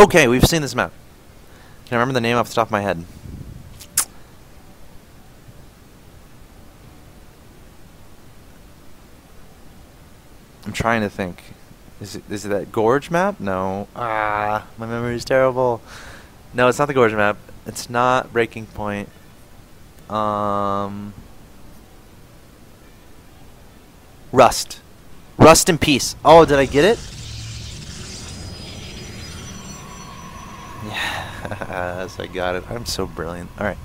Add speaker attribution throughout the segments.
Speaker 1: Okay, we've seen this map. Can I remember the name off the top of my head? I'm trying to think. Is it that Gorge map? No. Ah, my memory is terrible. No, it's not the Gorge map. It's not Breaking Point. Rust. Rust in Peace. Oh, did I get it? Yes, I got it. I'm so brilliant. Alright.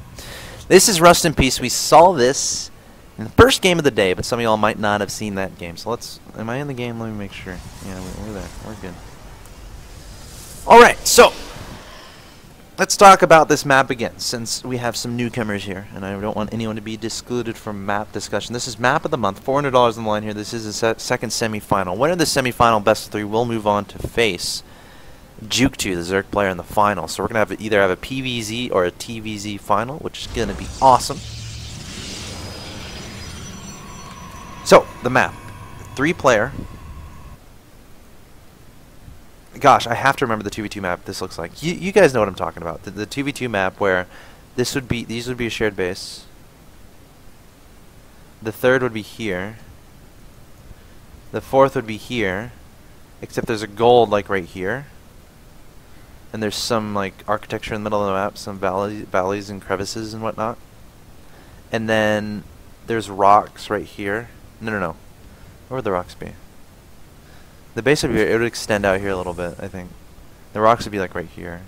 Speaker 1: This is Rust in Peace. We saw this in the first game of the day, but some of y'all might not have seen that game. So let's... Am I in the game? Let me make sure. Yeah, we're there. We're good. Alright, so... Let's talk about this map again, since we have some newcomers here, and I don't want anyone to be excluded from map discussion. This is Map of the Month, $400 on the line here. This is the second semifinal. Winner of the semifinal, best of 3, will move on to face Juke2, the Zerg player, in the final. So we're going to either have a PVZ or a TVZ final, which is going to be awesome. So, the map. 3-player. Gosh, I have to remember the 2v2 map this looks like. You guys know what I'm talking about. The 2v2 map where these would be a shared base. The third would be here. The fourth would be here. Except there's a gold like right here. And there's some like architecture in the middle of the map, some valleys and crevices and whatnot. And then there's rocks right here. No. Where would the rocks be? The base would be, it would extend out here a little bit, I think. The rocks would be like right here.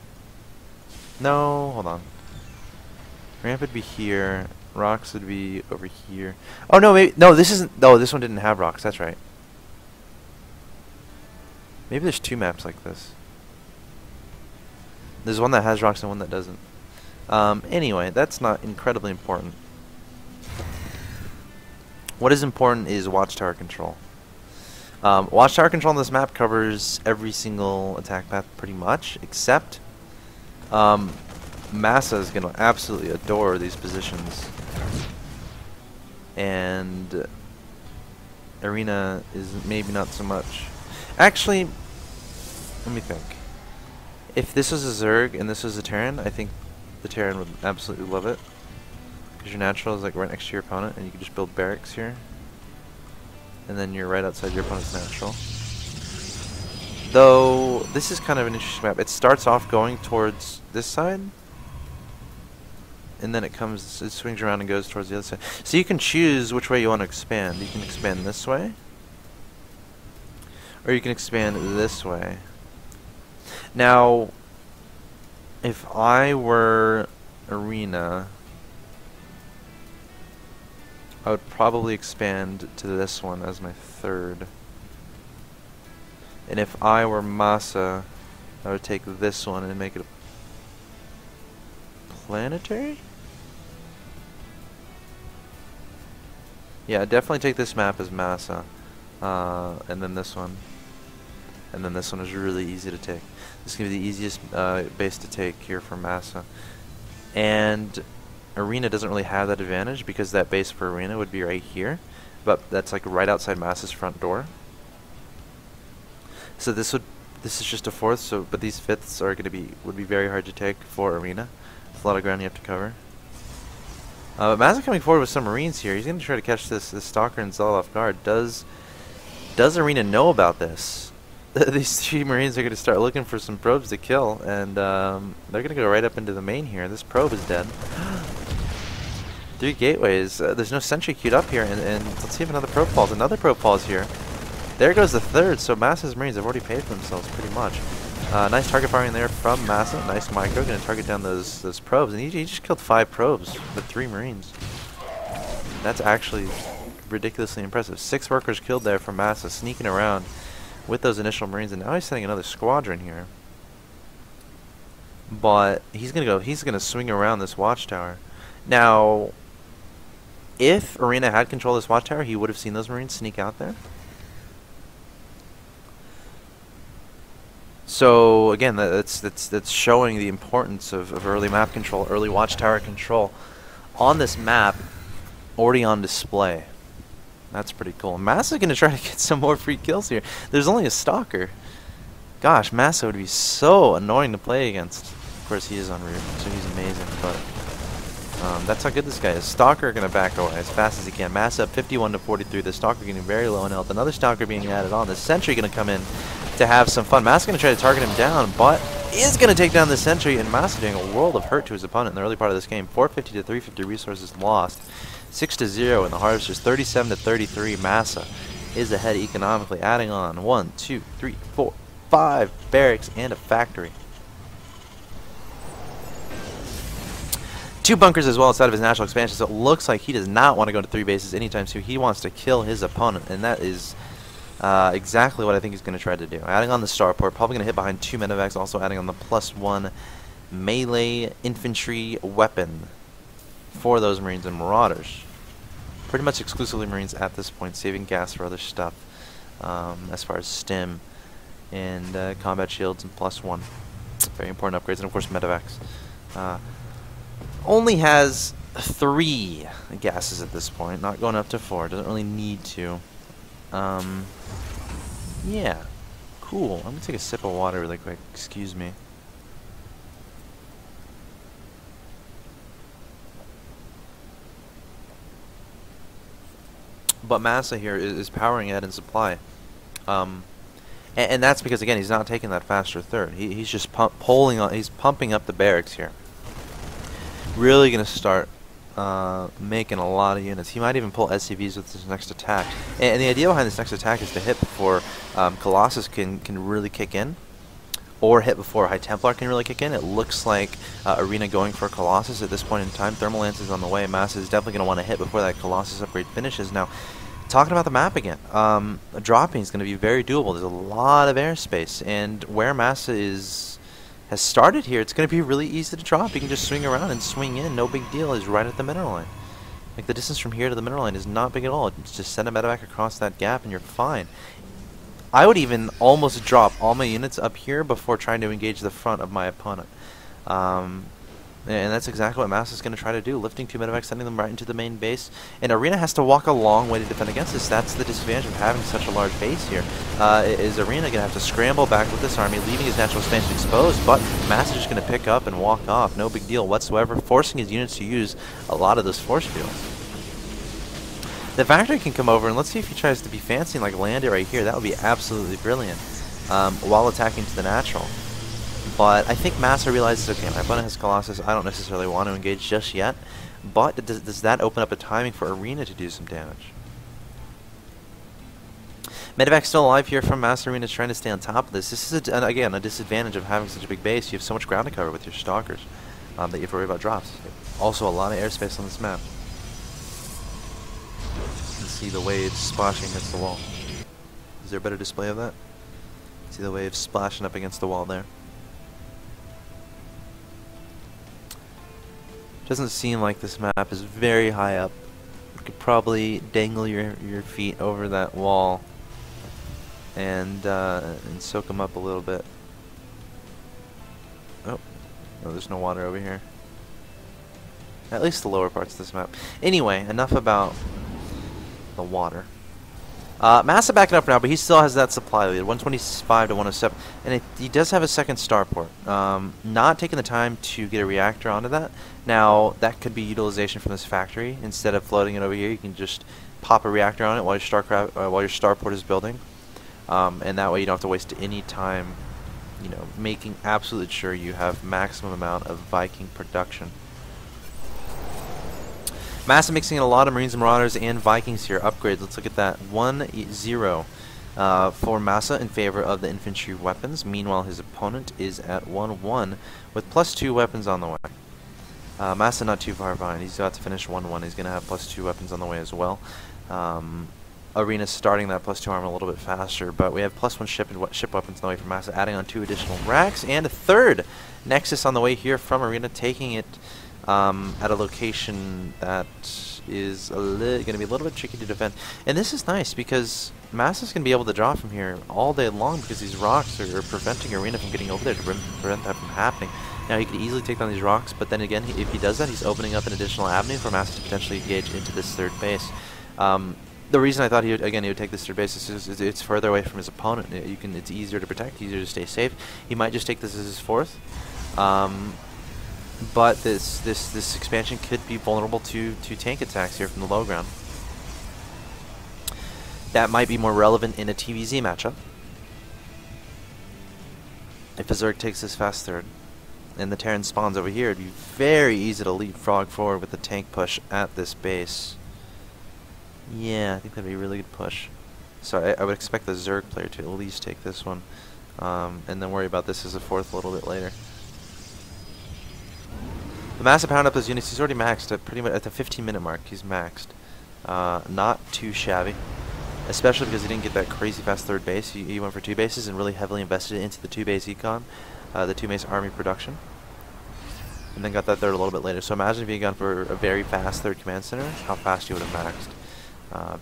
Speaker 1: No, hold on. Ramp would be here. Rocks would be over here. Oh no, maybe no. This isn't. No, this one didn't have rocks. That's right. Maybe there's 2 maps like this. There's one that has rocks and one that doesn't. Anyway, that's not incredibly important. What is important is watchtower control. Watchtower control on this map covers every single attack path pretty much, except MotM is going to absolutely adore these positions. And Arena is maybe not so much. Actually, let me think. If this was a Zerg and this was a Terran, I think the Terran would absolutely love it. Because your natural is like right next to your opponent and you can just build barracks here. And then you're right outside your opponent's natural. Though, this is kind of an interesting map. It starts off going towards this side. And then it swings around and goes towards the other side. So you can choose which way you want to expand. You can expand this way. Or you can expand this way. Now, if I were Arena, I would probably expand to this one as my third. And if I were MotM, I would take this one and make it a planetary? Yeah, definitely take this map as MotM. And then this one. And then this one is really easy to take. This is going to be the easiest base to take here for MotM. And Arena doesn't really have that advantage because that base for Arena would be right here, but that's like right outside MotM's front door. So this is just a fourth. So, but these fifths are would be very hard to take for Arena. It's a lot of ground you have to cover. But MotM coming forward with some Marines here. He's going to try to catch this Stalker and Zal off guard. Does Arena know about this? These 3 Marines are going to start looking for some probes to kill, and they're going to go right up into the main here. This probe is dead. 3 gateways. There's no sentry queued up here, and let's see if another probe falls. Another probe falls here. There goes the third. So MotM's Marines have already paid for themselves pretty much. Nice target firing there from MotM. Nice micro. Going to target down those probes, and he just killed 5 probes with 3 Marines. That's actually ridiculously impressive. 6 workers killed there from MotM, sneaking around with those initial Marines, and now he's sending another squadron here. But he's gonna swing around this watchtower. Now, if Arena had control of this watchtower, he would have seen those Marines sneak out there. So again, that's showing the importance of early map control, early watchtower control on this map, already on display. That's pretty cool. MotM is going to try to get some more free kills here. There's only a Stalker. Gosh, MotM would be so annoying to play against. Of course, he is on root, so he's amazing, but that's how good this guy is. Stalker going to back away as fast as he can. MotM up 51 to 43. The Stalker getting very low in health. Another Stalker being added on. The Sentry going to come in to have some fun. MotM's going to try to target him down, but is going to take down the Sentry, and MotM doing a world of hurt to his opponent in the early part of this game. 450 to 350 resources lost. 6 to 0 in the Harvesters. 37 to 33. MotM is ahead economically, adding on 1, 2, 3, 4, 5 barracks and a factory. 2 bunkers as well outside of his natural expansion, so it looks like he does not want to go to 3 bases anytime soon. He wants to kill his opponent, and that is exactly what I think he's going to try to do. Adding on the starport, probably going to hit behind 2 medevacs, also adding on the +1 melee infantry weapon for those Marines and Marauders. Pretty much exclusively Marines at this point, saving gas for other stuff as far as stim and combat shields and +1. Very important upgrades, and of course medevacs. Only has 3 gases at this point, not going up to 4. Doesn't really need to. Yeah, cool. I'm gonna take a sip of water really quick. Excuse me. But MotM here is powering ahead in supply. And that's because, again, he's not taking that faster third. He's just he's pumping up the barracks here. Really going to start making a lot of units. He might even pull SCVs with his next attack. And the idea behind this next attack is to hit before Colossus can really kick in, or hit before High Templar can really kick in. It looks like Arena going for Colossus at this point in time. Thermal Lance is on the way. MotM is definitely going to want to hit before that Colossus upgrade finishes. Now, talking about the map again, dropping is going to be very doable. There's a lot of airspace, and where MotM has started here, it's going to be really easy to drop. You can just swing around and swing in. No big deal. Is right at the mineral line. Like, the distance from here to the mineral line is not big at all. It's just send a medevac across that gap and you're fine. I would even almost drop all my units up here before trying to engage the front of my opponent. And that's exactly what MotM is going to try to do, lifting 2 medevacs, sending them right into the main base. And Arena has to walk a long way to defend against this. That's the disadvantage of having such a large base here. Is Arena going to have to scramble back with this army, leaving his natural expansion exposed, but MotM is just going to pick up and walk off. No big deal whatsoever, forcing his units to use a lot of those force fields. The factory can come over, and let's see if he tries to be fancy and like land it right here. That would be absolutely brilliant while attacking to the natural. But I think MotM realizes, okay, my opponent has Colossus. I don't necessarily want to engage just yet. But does that open up a timing for Arena to do some damage? Medevac's still alive here from MotM. Arena's trying to stay on top of this. This is, again, a disadvantage of having such a big base. You have so much ground to cover with your Stalkers that you have to worry about drops. Also, a lot of airspace on this map. You can see the waves splashing against the wall. Is there a better display of that? See the waves splashing up against the wall there. Doesn't seem like this map is very high up. You could probably dangle your feet over that wall and soak them up a little bit. Oh, no, there's no water over here. At least the lower parts of this map. Anyway, enough about the water. MotM backing up now, but he still has that supply lead, 125 to 107, and he does have a second starport. Not taking the time to get a reactor onto that. Now, that could be utilization from this factory. Instead of floating it over here, you can just pop a reactor on it while your starport is building, and that way you don't have to waste any time, you know, making absolutely sure you have maximum amount of Viking production. MotM mixing in a lot of Marines and Marauders and Vikings here. Upgrades. Let's look at that. 1-0 for MotM in favor of the infantry weapons. Meanwhile, his opponent is at 1-1 with +2 weapons on the way. MotM not too far behind. He's about to finish 1-1. He's going to have +2 weapons on the way as well. Arena's starting that +2 armor a little bit faster, but we have +1 ship weapons on the way from MotM, adding on 2 additional racks and a third Nexus on the way here from Arena, taking it at a location that is going to be a little bit tricky to defend. And this is nice because MotM is going to be able to draw from here all day long because these rocks are preventing Arena from getting over there to prevent that from happening. Now, he could easily take down these rocks, but then again, if he does that, he's opening up an additional avenue for MotM to potentially engage into this third base. The reason I thought he would take this third base is it's further away from his opponent. It's easier to protect, easier to stay safe. He might just take this as his fourth, but this expansion could be vulnerable to tank attacks here from the low ground. That might be more relevant in a TVZ matchup. If a Zerg takes this fast third, and the Terran spawns over here, it'd be very easy to leapfrog forward with the tank push at this base. Yeah, I think that'd be a really good push. So I would expect the Zerg player to at least take this one, and then worry about this as a fourth a little bit later. The massive pound up his units. He's already maxed at pretty much at the 15-minute mark. He's maxed. Not too shabby, especially because he didn't get that crazy fast third base. He went for 2 bases and really heavily invested into the 2-base econ, the 2-base army production, and then got that third a little bit later. So imagine if he had gone for a very fast third command center, how fast he would have maxed.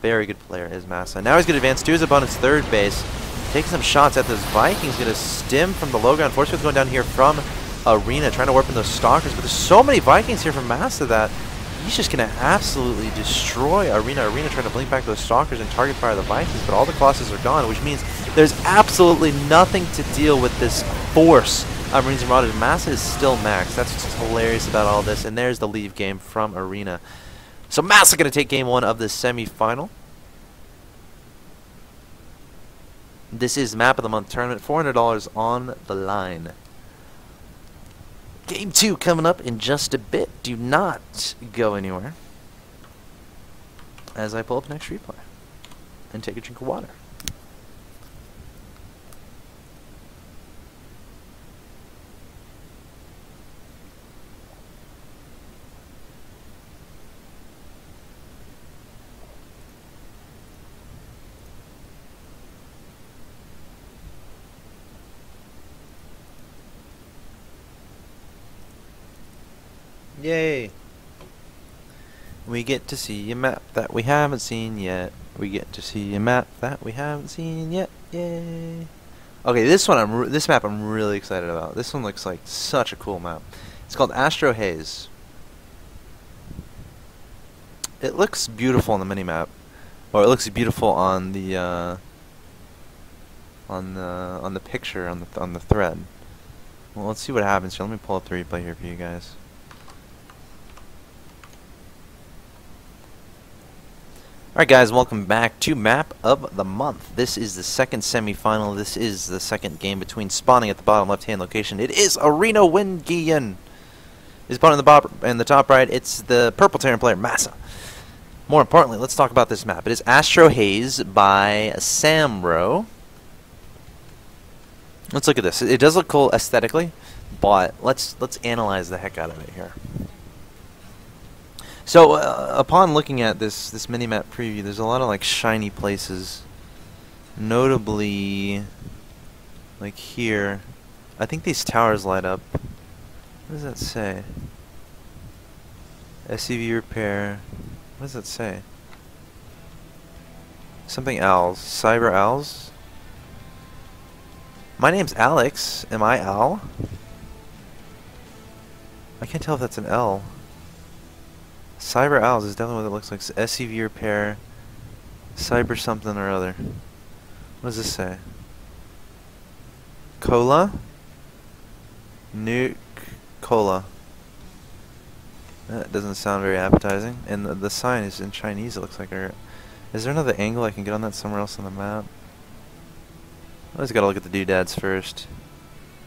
Speaker 1: Very good player is MotM. Now he's going to advance to his opponent's third base, taking some shots at those Vikings. Going to stim from the low ground. Force going down here from Arena, trying to warp in those stalkers. But there's so many Vikings here from MotM that he's just going to absolutely destroy Arena. Arena trying to blink back those stalkers and target fire the Vikings, but all the Colossus are gone, which means there's absolutely nothing to deal with this force of Marines and Marauders. MotM is still maxed. That's what's hilarious about all this. And there's the leave game from Arena. So MotM going to take game 1 of this semi-final. This is Map of the Month tournament. $400 on the line. Game 2 coming up in just a bit. Do not go anywhere as I pull up next replay and take a drink of water. Yay! We get to see a map that we haven't seen yet. We get to see a map that we haven't seen yet. Yay! Okay, this map I'm really excited about. This one looks like such a cool map. It's called Astro Haze. It looks beautiful on the minimap, or it looks beautiful on the picture on the thread. Well, let's see what happens here. Let me pull up the replay here for you guys. Alright guys, welcome back to Map of the Month. This is the second semi-final. This is the second game between spawning at the bottom left-hand location. It is ArenawiNgiAN. His opponent in the top right, it's the purple Terran player, MotM. More importantly, let's talk about this map. It is Astro Haze by Samro. Let's look at this. It does look cool aesthetically, but let's analyze the heck out of it here. So, upon looking at this minimap preview, there's a lot of like shiny places. Notably, like here, I think these towers light up. What does that say? SCV repair. What does that say? Something owls. Cyber owls? My name's Alex. Am I Al? I can't tell if that's an L. Cyber Owls is definitely what it looks like. SCV repair, cyber something or other. What does this say? Cola? Nuke Cola. That doesn't sound very appetizing. And the sign is in Chinese, it looks like. Is there another angle I can get on that somewhere else on the map? I always gotta look at the doodads first.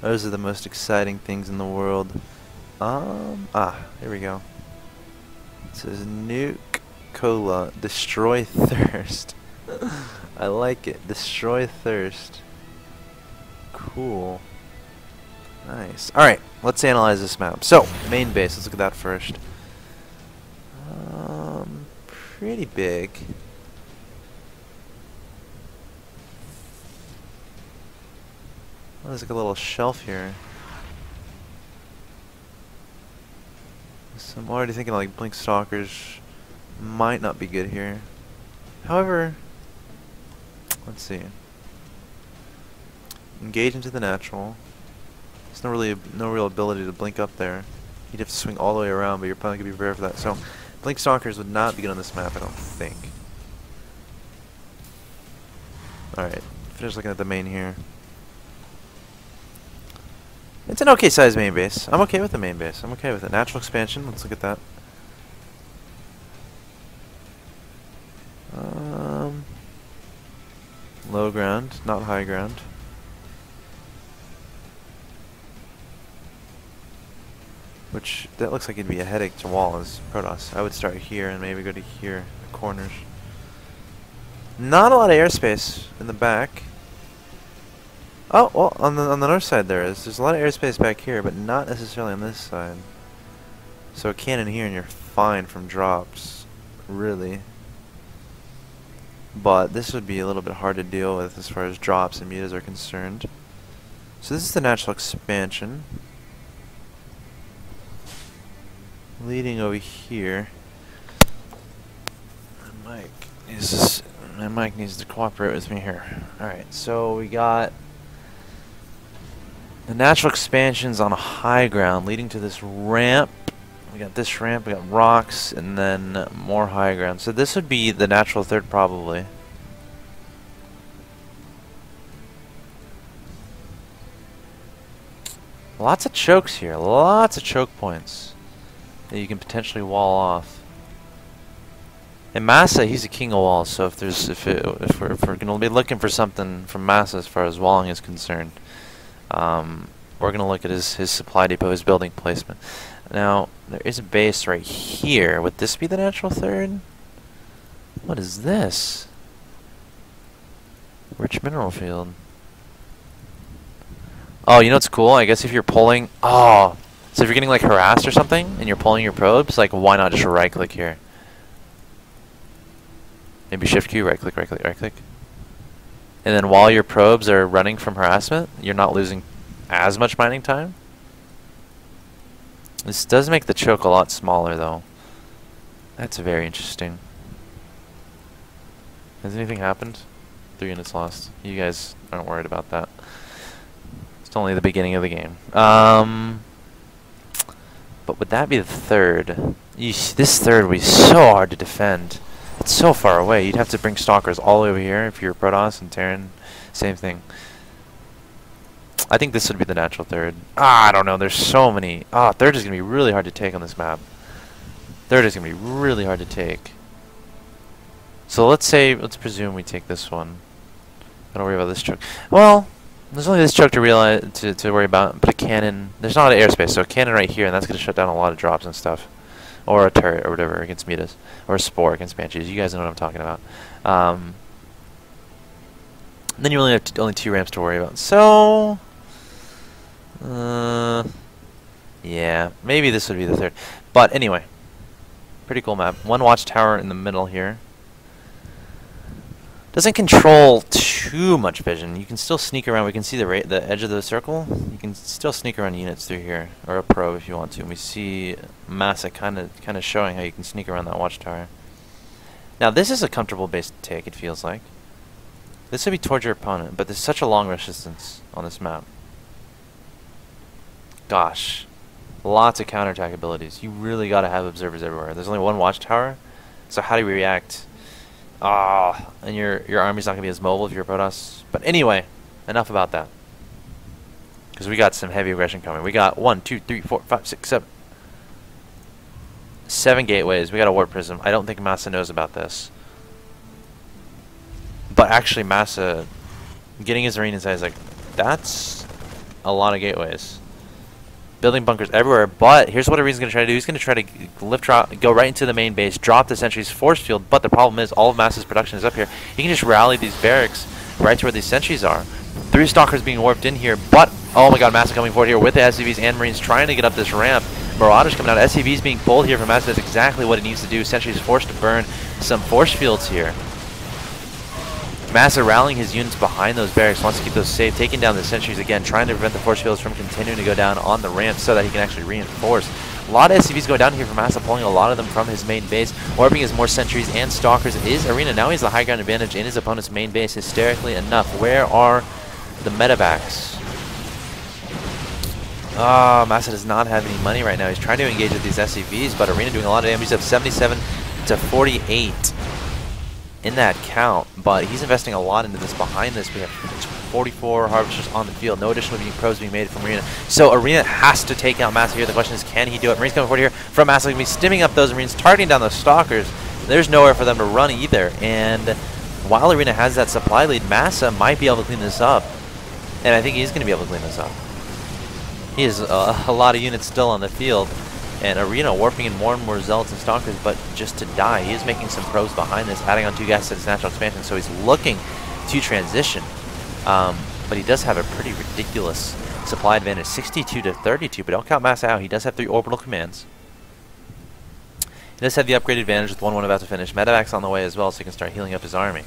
Speaker 1: Those are the most exciting things in the world. Here we go. It says Nuke Cola, destroy thirst. I like it. Destroy thirst. Cool. Nice. Alright, let's analyze this map. So, main base, let's look at that first. Pretty big. Oh, there's like a little shelf here. So I'm already thinking like Blink Stalkers might not be good here. However, let's see. Engage into the natural. There's no real ability to blink up there. You'd have to swing all the way around, but you're probably gonna be prepared for that. So Blink Stalkers would not be good on this map, I don't think. Alright, finish looking at the main here. It's an okay sized main base. I'm okay with the main base. I'm okay with it. Natural expansion, let's look at that. Low ground, not high ground. Which, that looks like it'd be a headache to wall as Protoss. I would start here and maybe go to here, the corners. Not a lot of airspace in the back. Oh, well, on the north side there is. There's a lot of airspace back here, but not necessarily on this side. So a cannon here and you're fine from drops, really. But this would be a little bit hard to deal with as far as drops and mutas are concerned. So this is the natural expansion. Leading over here. My mic needs to cooperate with me here. Alright, so we got the natural expansions on a high ground leading to this ramp. We got this ramp, we got rocks, and then more high ground. So this would be the natural third probably. Lots of chokes here, lots of choke points that you can potentially wall off. And MotM, he's a king of walls, so if we're gonna be looking for something from MotM as far as walling is concerned, we're gonna look at his supply depot, his building placement. Now there is a base right here. Would this be the natural third? What is this? Rich mineral field. Oh, you know what's cool? I guess if you're pulling, so if you're getting like harassed or something and you're pulling your probes, like why not just right click here? Maybe shift Q, right click, right click, right click. And then while your probes are running from harassment, you're not losing as much mining time. This does make the choke a lot smaller though. That's very interesting. Has anything happened? 3 units lost. You guys aren't worried about that. It's only the beginning of the game. But would that be the third? This third would be so hard to defend. It's so far away. You'd have to bring stalkers all the way over here if you're Protoss, and Terran, same thing. I think this would be the natural third. I don't know. There's so many. Third is going to be really hard to take on this map. Third is going to be really hard to take. So let's presume we take this one. Don't worry about this choke. Well, there's only this choke to worry about. But a cannon. There's not a lot of airspace, so a cannon right here, and that's going to shut down a lot of drops and stuff. Or a turret or whatever against mutas. Or a spore against banshees. You guys know what I'm talking about. Then you only have only 2 ramps to worry about. So, yeah, maybe this would be the third. But anyway, pretty cool map. 1 watchtower in the middle here. Doesn't control too much vision. You can still sneak around. We can see the edge of the circle. You can still sneak around units through here, or a probe if you want to. And we see MotM kind of showing how you can sneak around that watchtower. Now this is a comfortable base to take. It feels like this would be towards your opponent, but there's such a long resistance on this map. Gosh, lots of counterattack abilities. You really got to have observers everywhere. There's only 1 watchtower, so how do we react? And your army's not going to be as mobile if you're a Protoss. But anyway, enough about that. Because we got some heavy aggression coming. We got 1, 2, 3, 4, 5, 6, 7. 7 gateways. We got a warp prism. I don't think MotM knows about this. But actually MotM getting his arena inside is like, that's a lot of gateways. Building bunkers everywhere, but here's what Arena's going to try to do. He's going to try to go right into the main base, drop the sentries, force field, but the problem is all of MotM's production is up here. He can just rally these barracks right to where these sentries are. 3 stalkers being warped in here, but oh my god, MotM coming forward here with the SCVs and Marines trying to get up this ramp. Marauders coming out, SCVs being pulled here from MotM. That's exactly what it needs to do. Sentries forced to burn some force fields here. MotM rallying his units behind those barracks, wants to keep those safe, taking down the sentries again, trying to prevent the force fields from continuing to go down on the ramp so that he can actually reinforce. A lot of SCVs going down here for MotM, pulling a lot of them from his main base. Warping his more sentries and stalkers is Arena. Now he has the high ground advantage in his opponent's main base, hysterically enough. Where are the medevacs? MotM does not have any money right now. He's trying to engage with these SCVs, but Arena doing a lot of damage. He's up 77 to 48. in that count, but he's investing a lot into this. Behind this, we have 44 harvesters on the field. No additional probes being made from Arena. So Arena has to take out MotM here. The question is, can he do it? Marine's coming forward here from MotM. Going to be stimming up those Marines, targeting down those Stalkers. There's nowhere for them to run either. And while Arena has that supply lead, MotM might be able to clean this up. And I think he's going to be able to clean this up. He has a lot of units still on the field. And Arena warping in more and more Zealots and Stalkers, but just to die. He is making some probes behind this, adding on 2 gas to his natural expansion, so he's looking to transition. But he does have a pretty ridiculous supply advantage, 62 to 32, but don't count MotM out. He does have 3 orbital commands. He does have the upgrade advantage with 1-1 about to finish. Medevac's on the way as well, so he can start healing up his army.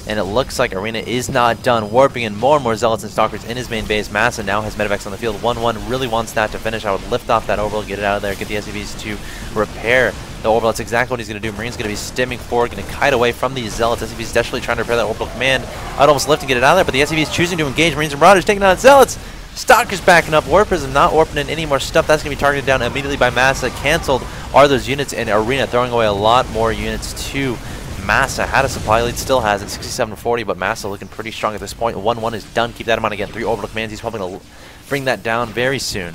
Speaker 1: And it looks like Arena is not done, warping in more and more Zealots and Stalkers in his main base. MotM now has Medevacs on the field. 1-1 really wants that to finish. I would lift off that orbital, get it out of there, get the SCVs to repair the orbital. That's exactly what he's going to do. Marine's going to be stimming forward, going to kite away from these Zealots. SCV's desperately trying to repair that orbital command. I'd almost lift and get it out of there, but the SCV is choosing to engage Marines and Marauders, taking out Zealots. Stalkers backing up. Warpers are not warping in any more stuff. That's going to be targeted down immediately by MotM. Cancelled are those units, and Arena throwing away a lot more units to MotM. Had a supply lead, still has it, 67-40, but MotM looking pretty strong at this point. 1-1 is done. Keep that in mind again. 3 orbital commands. He's probably going to bring that down very soon.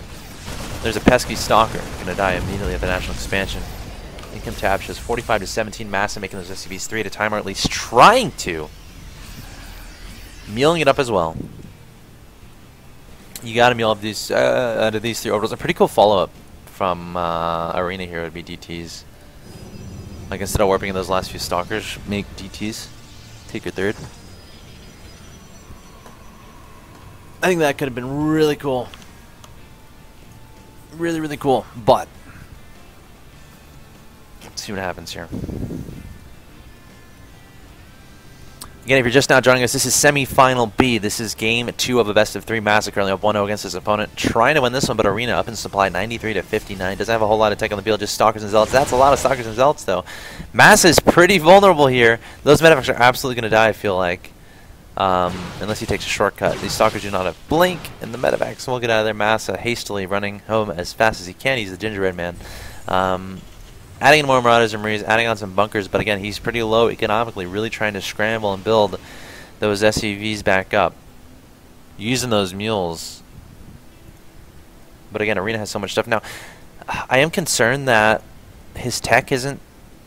Speaker 1: There's a pesky Stalker going to die immediately at the national expansion. Income tab shows 45 to 17. MotM making those SCVs 3 at a time, or at least trying to. Mealing it up as well. You got to meal up these out of these 3 orbitals. A pretty cool follow-up from Arena here would be DTs. Like, instead of warping in those last few Stalkers, make DTs. Take your 3rd. I think that could have been really cool. Really, really cool. But let's see what happens here. Again, if you're just now joining us, this is semi-final B. This is game 2 of a best-of-3 MotM. Currently up 1-0 against his opponent. Trying to win this one, but Arena up in supply 93 to 59. Doesn't have a whole lot of tech on the field, just Stalkers and Zealots. That's a lot of Stalkers and Zealots, though. MotM is pretty vulnerable here. Those Medevacs are absolutely going to die, I feel like. Unless he takes a shortcut. These Stalkers do not have Blink, and the Medevacs will get out of there. MotM hastily running home as fast as he can. He's the gingerbread man. Adding in more Marauders and Marines, adding on some bunkers, but again, he's pretty low economically, really trying to scramble and build those SCVs back up. Using those mules. But again, Arena has so much stuff. Now, I am concerned that his tech isn't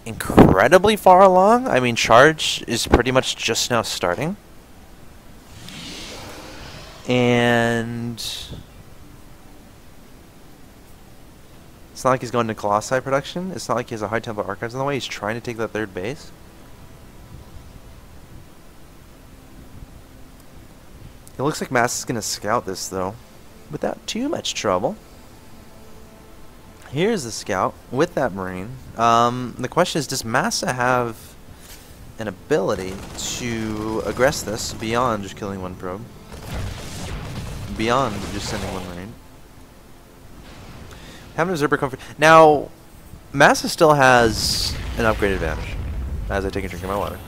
Speaker 1: incredibly far along. I mean, Charge is pretty much just now starting. And it's not like he's going to Colossi production. It's not like he has a high tempo archives on the way. He's trying to take that 3rd base. It looks like MotM is going to scout this, though, without too much trouble. Here's the scout with that Marine. The question is, does MotM have an ability to aggress this beyond just killing 1 probe? Beyond just sending 1 Marine? Having a Zerber comfort. Now, MotM still has an upgrade advantage as I take a drink of my water.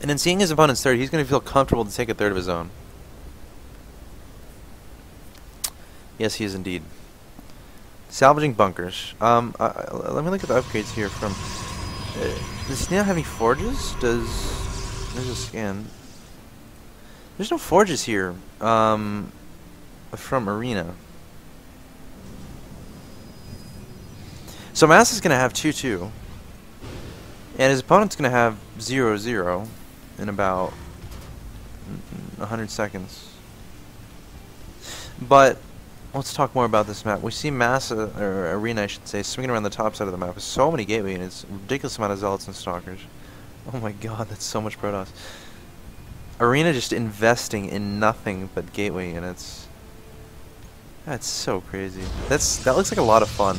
Speaker 1: And in seeing his opponent's 3rd, he's going to feel comfortable to take a 3rd of his own. Yes, he is indeed. Salvaging bunkers. Let me look at the upgrades here from... does he now have any forges? There's a scan. There's no forges here from Arena. So MotM is going to have 2-2. And his opponent's going to have 0-0 in about 100 seconds. But let's talk more about this map. We see MotM, or Arena I should say, swinging around the top side of the map with so many gateway units, ridiculous amount of Zealots and Stalkers. Oh my god, that's so much Protoss. Arena just investing in nothing but gateway units. That's so crazy. That looks like a lot of fun.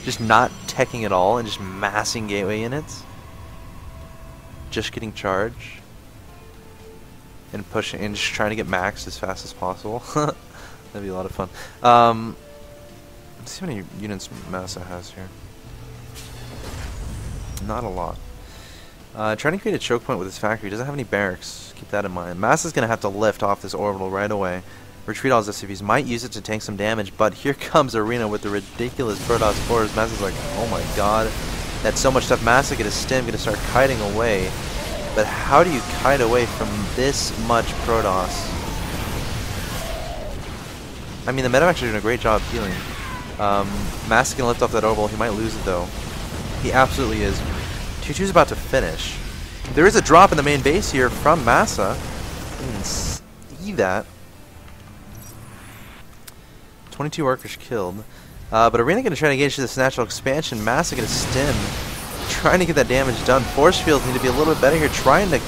Speaker 1: Just not teching at all and just massing gateway units. Just getting charge. And pushing and just trying to get maxed as fast as possible. That'd be a lot of fun. Let's see how many units MotM has here. Not a lot. Trying to create a choke point with his factory. He doesn't have any barracks. Keep that in mind. MotM is going to have to lift off this orbital right away. retreat all his SCVs. Might use it to tank some damage, but here comes Arena with the ridiculous Protoss cores. Masa's like, oh my god, that's so much stuff. Masa get a stim, gonna start kiting away. But how do you kite away from this much Protoss? I mean, the Medevacs are doing a great job healing. Masa can lift off that orbital. He might lose it though. He absolutely is. 2-2's about to finish. There is a drop in the main base here from Masa. You can see that. 22 workers killed. But Arena going to try to engage this natural expansion. Masa going to stim. Trying to get that damage done. Force fields need to be a little bit better here. Trying to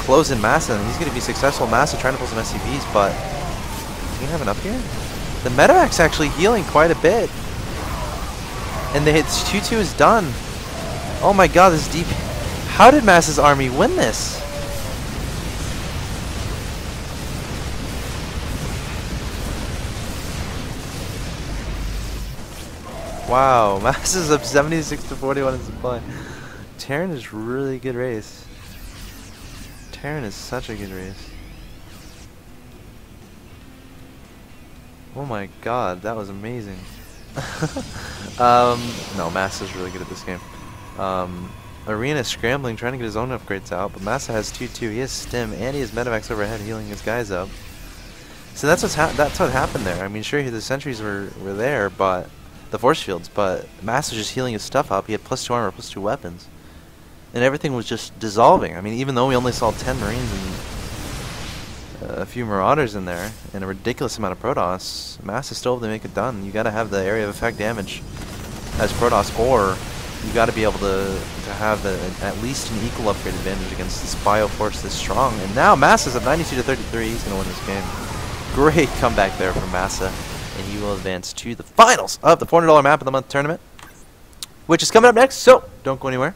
Speaker 1: close in Masa. And he's going to be successful. Masa trying to pull some SCVs, but is he going to have enough here? The Medevac's actually healing quite a bit. And the 2-2 is done. Oh my god, this is deep. How did Masa's army win this? Wow, Masa's up 76 to 41 in supply. Terran is really good race. Terran is such a good race. Oh my god, that was amazing. No, Masa's really good at this game. Arena is scrambling, trying to get his own upgrades out, but Masa has 2-2. He has stim, and he has Medevacs overhead healing his guys up. So that's what happened there. I mean, sure, the sentries were there, but the force fields, but Masa was just healing his stuff up. He had +2 armor, +2 weapons, and everything was just dissolving. I mean, even though we only saw 10 Marines and a few Marauders in there, and a ridiculous amount of Protoss, Masa still able to make it done. You got to have the area of effect damage as Protoss, or you got to be able to have at least an equal upgrade advantage against this bio force this strong. And now Masa's at 92 to 33. He's going to win this game. Great comeback there from Masa, and he will advance to the finals of the $400 Map of the Month tournament, which is coming up next. So don't go anywhere.